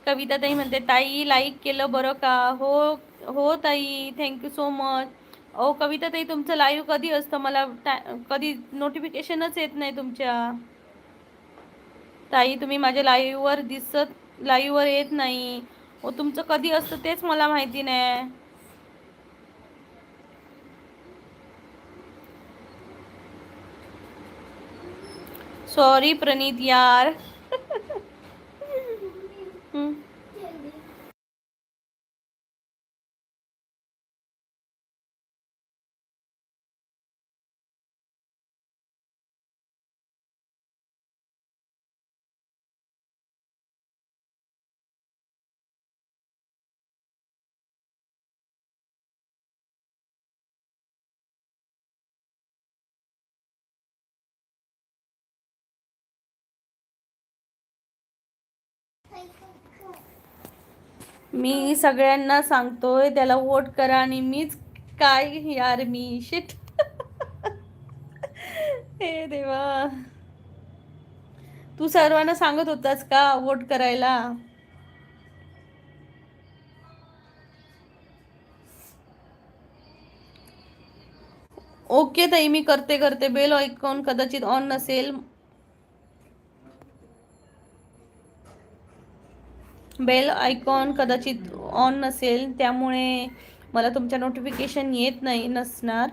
कविता ताई म्हणते ताई लाईक केलं बरं का? हो हो ताई, थँक्यू सो मच. कविता ताई तुमचं लाईव्ह कधी असतं? मला कधी नोटिफिकेशनच येत नाही तुमच्या. ताई तुम्ही माझ्या लाईव्हवर येत नाही. तुमचं कधी असतं तेच मला माहिती नाही. सॉरी प्रणित यार. मी सगळ्यांना सांगतोय त्याला वोट करा आणि मीच काय यार मी शिट. हे देवा. तू सर्वांना सांगत होतास का वोट करायला? ओके ताई मी करते. बेल आयकॉन कदाचित ऑन नसेल. बेल आयकॉन कदाचित ऑन नसेल त्यामुळे मला तुमच्या नोटिफिकेशन येत नसणार.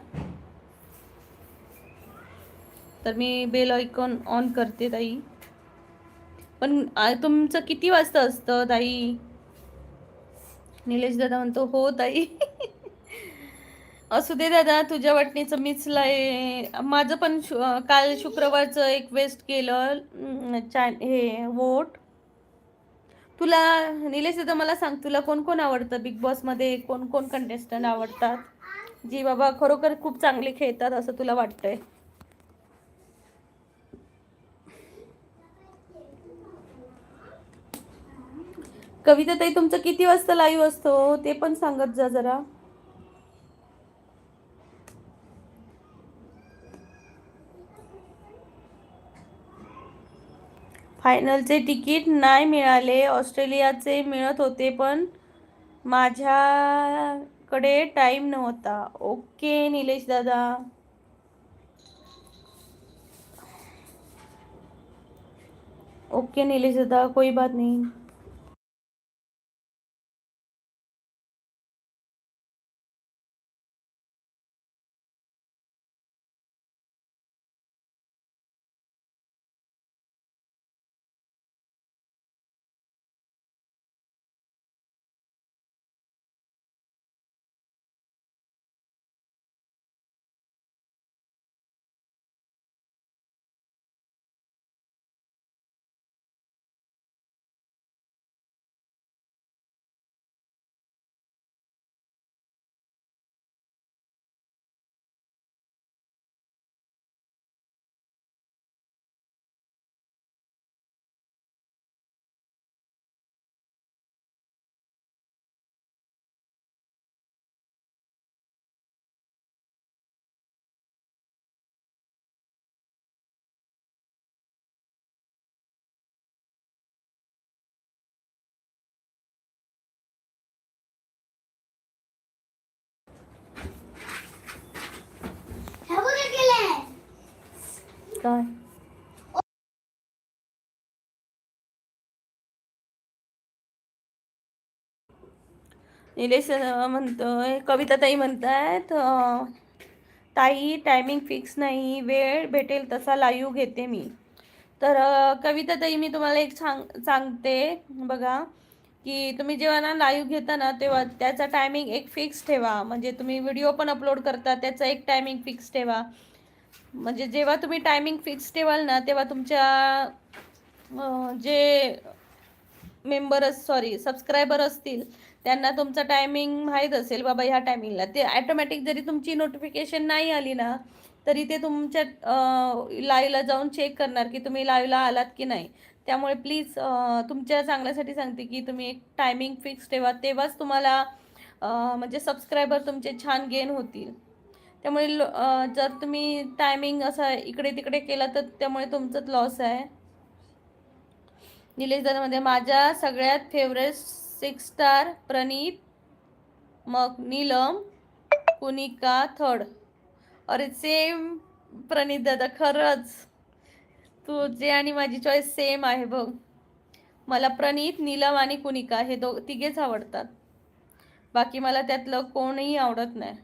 तर मी बेल आयकॉन ऑन करते ताई. पण तुमचं किती वाजता असतं ताई? निलेश दादा म्हणतो हो ताई. असू दे दादा, तुझ्या वाटणीचं मीच माझं पण काल शुक्रवारचं एक वेस्ट केलं हे वोट. तुला निलेश दादा मला सांग, तुला कोण कोण आवडतं बिग बॉस मध्ये? कोण कोण कंटेस्टंट आवडतात? जी बाबा खरोखर खूप चांगली खेळतात असं तुला वाटतंय? कविता ताई, तुमचं किती वाजता लाईव्ह असतो ते पण सांगत जा जरा. फायनलचे तिकीट नाही मिळाले. ऑस्ट्रेलियाचे मिळत होते पण माझ्याकडे टाइम नव्हता. ओके निलेश दादा. ओके नीलेश दादा, कोई बात नहीं. हे बघ केलंय. काय निलेश म्हणतोय, कविता ताई म्हणतायत ताई टायमिंग फिक्स नाही, वेळ भेटेल तसा लाईव्ह घेते मी. तर कविता ताई, मी तुम्हाला एक सांगते बघा, की तुम्ही जेव्हा ना लाईव्ह घेता ना तेव्हा त्याचा टायमिंग एक फिक्स ठेवा. म्हणजे तुम्ही व्हिडिओ पण अपलोड करता त्याचा एक टायमिंग फिक्स ठेवा. म्हणजे जेव्हा तुम्ही टायमिंग फिक्स ठेवाल ना तेव्हा तुमच्या जे सबस्क्रायबर असतील त्यांना तुमचा टायमिंग माहीत असेल बाबा ह्या टायमिंगला, ते ॲटोमॅटिक जरी तुमची नोटिफिकेशन नाही आली ना तरी ते तुमच्या लाईव्हला जाऊन चेक करणार की तुम्ही लाईव्हला आलात की नाही. त्यामुळे प्लीज तुमच्या चांगल्यासाठी सांगते की तुम्ही एक टायमिंग फिक्स ठेवा, तेव्हाच तुम्हाला म्हणजे सबस्क्रायबर तुमचे छान गेन होतील. त्यामुळे जर तुम्ही टायमिंग असा इकडे तिकडे केला तर त्यामुळे तुमचंच लॉस आहे. निलेश दादामध्ये माझ्या सगळ्यात फेवरेट 6 स्टार प्रणीत, मग नीलम, कुनिका थर्ड. अरे सेम प्रणीत दादा, खरंच तुझे आणि माझी चॉईस सेम आहे बघ. मला प्रणीत, नीलम आणि कुनिका हे तिघेच आवडतात. बाकी मला त्यातलं कोणीही आवडत नाही.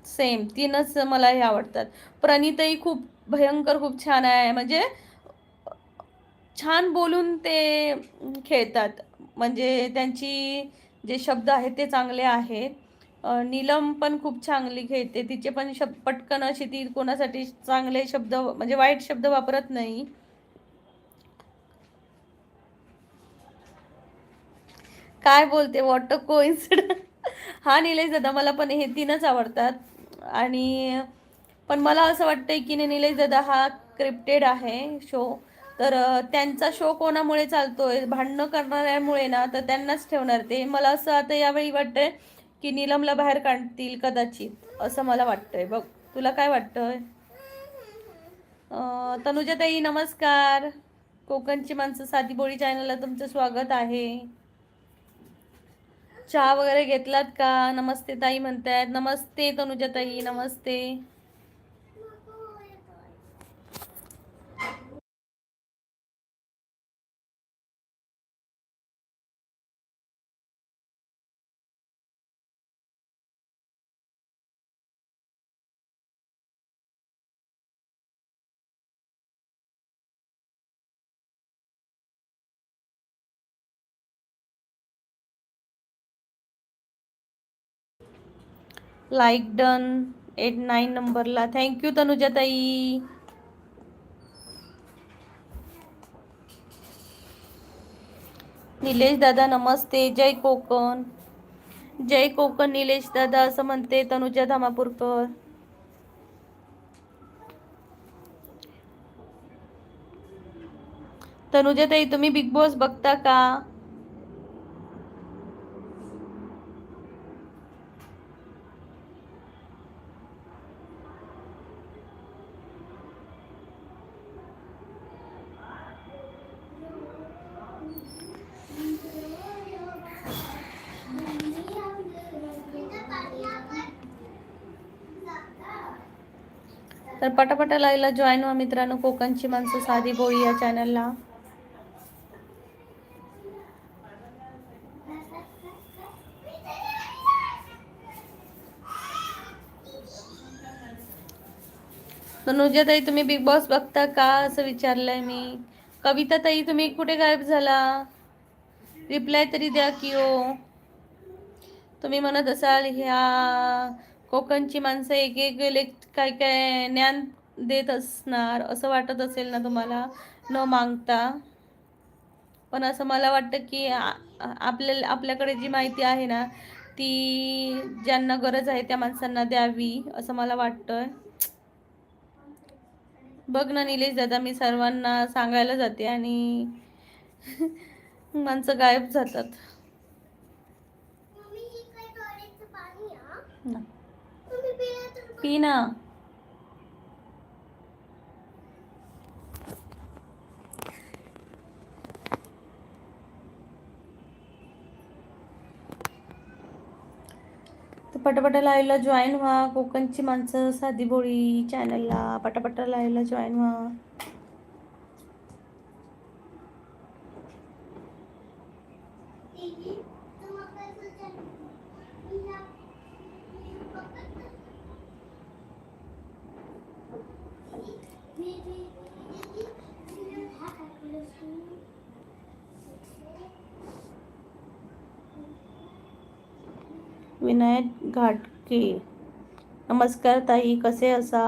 सेम तीनच मला हे आवडतात. प्रणीतही खूप भयंकर खूप छान आहे. म्हणजे छान बोलून ते खेळतात. म्हणजे त्यांची जे शब्द आहेत ते चांगले आहेत. नीलम पण खूप चांगली खेळते. तिचे पण पटकन अशी ती कोणासाठी चांगले शब्द म्हणजे वाईट शब्द वापरत नाही. काय बोलते, वॉट अ कोइन्सिडन्स. हा निलेश दादा, मला पण हे तीनच आवडतात. आणि पण मला असं वाटतंय की निलेश दादा हा स्क्रिप्टेड आहे शो. तर त्यांचा शो कोणामुळे चालतोय, भांडणं करणाऱ्यामुळे ना, तर त्यांनाच ठेवणार ते. मला असं आता यावेळी वाटतंय की नीलमला बाहेर काढतील कदाचित, असं मला वाटतंय बघ. तुला काय वाटतंय? तनुजाताई नमस्कार. कोकणची माणसं साधी बोळी चॅनलला तुमचं स्वागत आहे. चहा वगैरे घेतलात का? नमस्ते ताई म्हणतायत. नमस्ते तनुजाताई, नमस्ते. लाईक डन 8-9 नंबरला. थँक्यू तनुजाताई. निलेश दादा नमस्ते, जय कोकण. जय कोकण निलेश दादा असं म्हणते तनुजा धामापूरकर. तनुजा ताई तुम्ही बिग बॉस बघता का? तर पटापटा लाईव्हला जॉईन व्हा मित्रांनो, कोकणची माणसं साधी बोळी या चॅनलला. तनुजा ताई तुम्ही बिग बॉस बघता का असं विचारलंय मी. कविता ताई तुम्ही कुठे गायब झाला? रिप्लाय तरी द्या की हो. तुम्ही म्हणत असाल ह्या कोकणची माणसं एक एक काय काय ज्ञान देत असणार असं वाटत असेल ना तुम्हाला न मागता. पण असं मला वाटतं की आपल्याकडे जी माहिती आहे ना ती ज्यांना गरज आहे त्या माणसांना द्यावी असं मला वाटतंय. बघ ना निलेश दादा, मी सर्वांना सांगायला जाते आणि माणसं गायब जातात. पी ना. तर पटापटा लाईव्हला जॉईन व्हा, कोकणची माणसं साधी भोळी चॅनलला पटापटा लाईव्हला जॉईन व्हा. विनायक घाटके, नमस्कार ताई, कसे असा?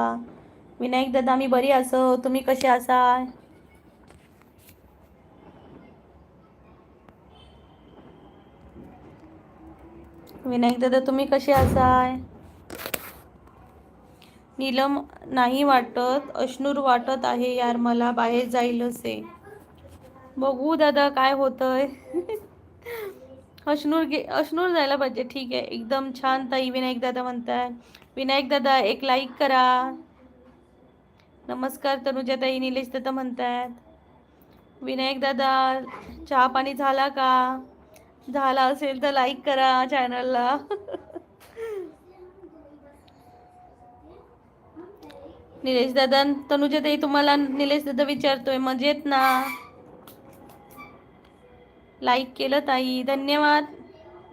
विनायक दादा मी बरी असो, तुम्ही कसे असाय? विनायक दादा तुम्ही कसे असाय? नीलम नाही वाटत, अश्नूर वाटत आहे यार, मला बाहेर जाईल असे. बघू दादा काय होतंय. अश्नूर जायला पाहिजे. ठीक आहे, एकदम छान ताई. विनायक दादा म्हणताय. विनायक दादा एक लाईक करा. नमस्कार तनुजा ताई, निलेश दादा म्हणतायत. विनायक दादा चहा पाणी झाला का? झाला असेल तर लाईक करा चॅनलला. निलेश दादा, तनुजा ताई तुम्हाला निलेश दादा विचारतोय मजेत ना? लाईक केलं ताई, धन्यवाद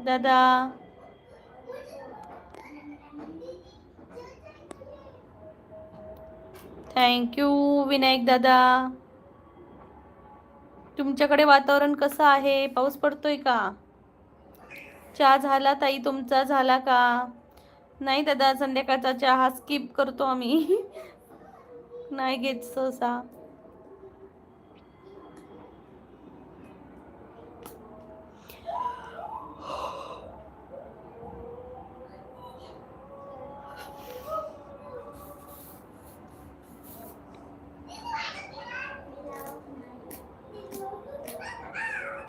दादा. थँक्यू विनायक दादा. तुमच्याकडे वातावरण कसं आहे? पाऊस पडतोय का? चहा झाला ताई, तुमचा झाला का? नाही दादा, संध्याकाळचा चहा स्किप करतो आम्ही. नाही घेत सहसा.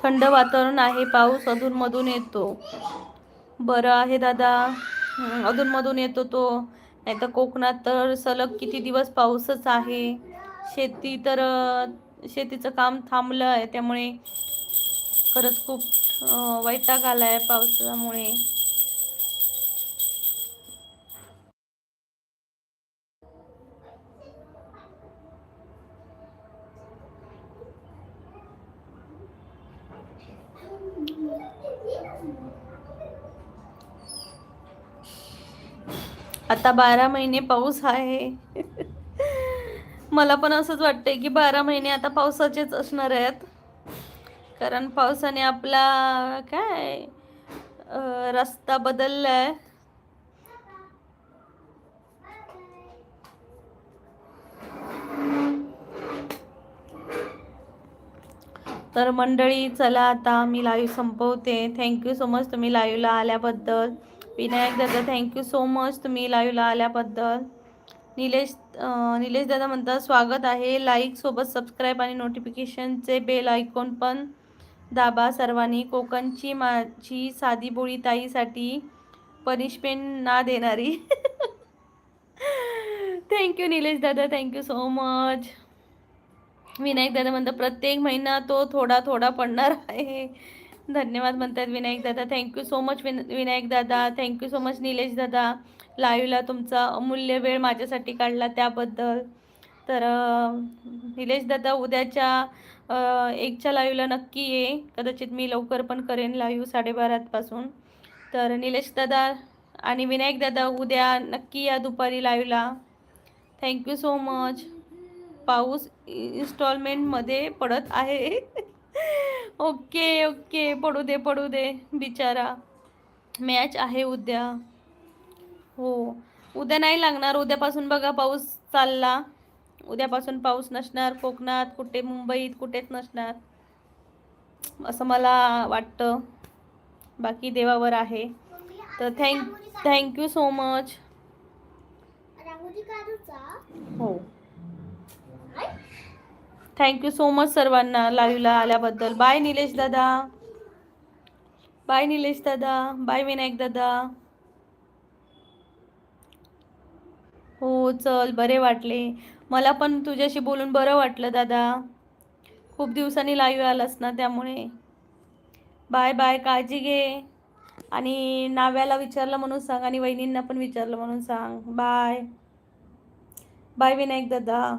थंड वातावरण आहे, पाऊस अधूनमधून येतो. बरं आहे दादा, अधूनमधून येतो तो. नाही तर कोकणात तर सलग किती दिवस पाऊसच आहे. शेतीचं काम थांबलं आहे, त्यामुळे खरंच खूप वैताग आलाय पावसामुळे. आता 12 महिने पाऊस आहे. मला पण असंच वाटतंय की 12 महिने आता पावसाचेच असणार आहेत. कारण पावसाने आपला काय रस्ता बदललाय. तर मंडळी चला आता मी लाईव्ह संपवते. थँक्यू सो मच तुम्ही लाईव्हला आल्याबद्दल. विनायक दादा थँक्यू सो मच तुम्ही लाईव्हला आल्याबद्दल. निलेश दादा म्हणतात स्वागत आहे. लाईक सोबत सबस्क्राईब आणि नोटिफिकेशनचे बेल आयकॉन पण दाबा सर्वांनी. कोकणची माझी साधी बोळी ताईसाठी पनिशमेंट ना देणारी. थँक्यू निलेश दादा, थँक्यू सो मच. विनायक दादा म्हणतात प्रत्येक महिना तो थोडा थोडा पडणार आहे. धन्यवाद म्हणतात विनायक दादा. थँक्यू सो मच विनायक दादा. थँक्यू सो मच निलेश दादा. लाईव्हला तुमचा अमूल्य वेळ माझ्यासाठी काढला त्याबद्दल. तर निलेश दादा उद्याच्या 1च्या लाईव्हला नक्की ये. कदाचित मी लवकर पण करेन लाईव्ह 12:30पासून. तर निलेश दादा आणि विनायक दादा उद्या नक्की या दुपारी लाईव्हला. Thank you so much. पाऊस इन्स्टॉलमेंटमध्ये पडत आहे. ओके ओके, पडू दे बिचारा. मॅच आहे उद्या. हो, उद्या नाही लागणार. उद्यापासून बघा पाऊस चालला. उद्यापासून पाऊस नसणार कोकणात, कुठे मुंबईत कुठेच नसणार असं मला वाटतं. बाकी देवावर आहे. तर थँक्यू सो मच. हो, थँक्यू सो मच सर्वांना लाईव्हला आल्याबद्दल. बाय निलेश दादा, बाय निलेश दादा, बाय विनायक दादा. हो चल, बरे वाटले. मला पण तुझ्याशी बोलून बरं वाटलं दादा. खूप दिवसांनी लाईव्ह आलास ना, त्यामुळे. बाय बाय, काळजी घे. आणि नाव्याला विचारलं म्हणून सांग आणि वहिनींना पण विचारलं म्हणून सांग. बाय बाय विनायक दादा.